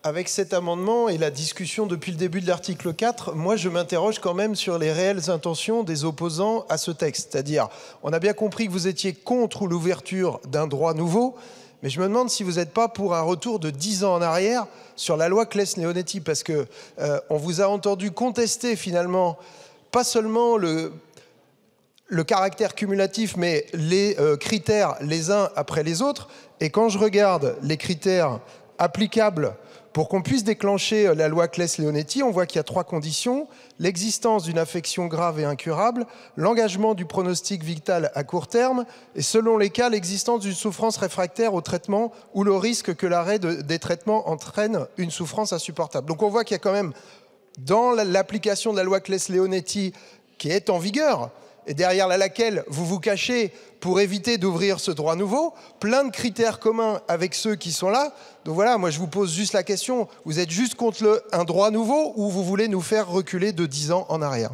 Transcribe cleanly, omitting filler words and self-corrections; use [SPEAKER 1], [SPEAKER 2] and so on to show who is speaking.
[SPEAKER 1] Avec cet amendement et la discussion depuis le début de l'article 4, moi je m'interroge quand même sur les réelles intentions des opposants à ce texte. C'est-à-dire, on a bien compris que vous étiez contre l'ouverture d'un droit nouveau, mais je me demande si vous n'êtes pas pour un retour de 10 ans en arrière sur la loi Claes-Leonetti, parce que on vous a entendu contester finalement pas seulement le caractère cumulatif, mais les critères les uns après les autres. Et quand je regarde les critères applicables pour qu'on puisse déclencher la loi Claes-Leonetti, on voit qu'il y a 3 conditions: l'existence d'une affection grave et incurable, l'engagement du pronostic vital à court terme, et selon les cas, l'existence d'une souffrance réfractaire au traitement ou le risque que l'arrêt des traitements entraîne une souffrance insupportable. Donc on voit qu'il y a quand même, dans l'application de la loi Claes-Leonetti qui est en vigueur, et derrière laquelle vous vous cachez pour éviter d'ouvrir ce droit nouveau, plein de critères communs avec ceux qui sont là. Donc voilà, moi je vous pose juste la question, vous êtes juste contre un droit nouveau ou vous voulez nous faire reculer de 10 ans en arrière ?